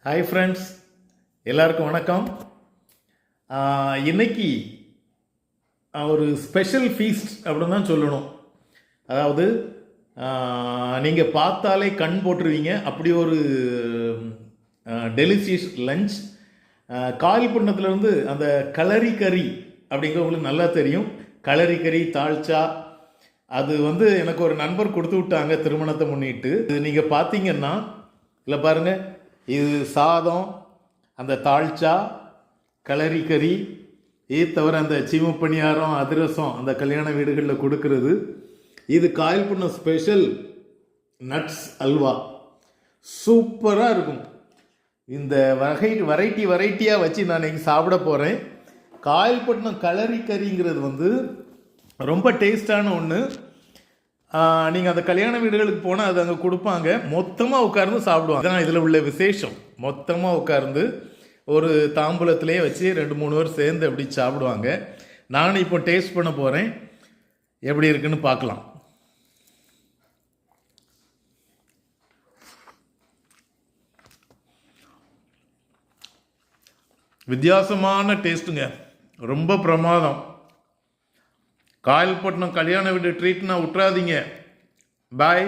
Hi friends, எல்லாருக்கும் வணக்கம். இன்னைக்கு ஒரு ஸ்பெஷல் ஃபீஸ்ட் அப்படின்னு தான் சொல்லணும். அதாவது நீங்கள் பார்த்தாலே கண் போட்டுருவீங்க, அப்படி ஒரு டெலிஷியஸ் லஞ்ச். காலிப்பட்டினத்துலேருந்து அந்த களரி கறி அப்படிங்கிறவங்களுக்கு நல்லா தெரியும். களரி கறி தாழ்ச்சா அது எனக்கு ஒரு நண்பர் கொடுத்து விட்டாங்க திருமணத்தை முன்னிட்டு. இது நீங்கள் பார்த்தீங்கன்னா இல்லை பாருங்கள், இது சாதம், அந்த தாழ்ச்சா, களரி கறி, இது தவிர அந்த சீம பணியாரம், அதிரசம் அந்த கல்யாண வீடுகளில் கொடுக்கறது. இது காயல்பட்டினம் ஸ்பெஷல் நட்ஸ் அல்வா, சூப்பராக இருக்கும். இந்த வெரைட்டியாக வச்சு நான் இன்னைக்கு சாப்பிட போகிறேன். காயல்பட்டினம் களரி கறிங்கிறது ரொம்ப டேஸ்டான ஒன்று. நீங்கள் அந்த கல்யாண வீடுகளுக்கு போனால் அது அங்கே கொடுப்பாங்க, மொத்தமாக உட்கார்ந்து சாப்பிடுவாங்க. அதான் இதில் உள்ள விசேஷம். மொத்தமாக உட்கார்ந்து ஒரு தாம்பூலத்திலே வச்சு 2-3 பேர் சேர்ந்து அப்படி சாப்பிடுவாங்க. நானும் இப்போ டேஸ்ட் பண்ண போகிறேன், எப்படி இருக்குன்னு பார்க்கலாம். வித்தியாசமான டேஸ்ட்டுங்க, ரொம்ப பிரமாதம். காயல்பட்டினம் கல்யாண வீடு ட்ரீட்னா விட்டுறாதீங்க. பாய்.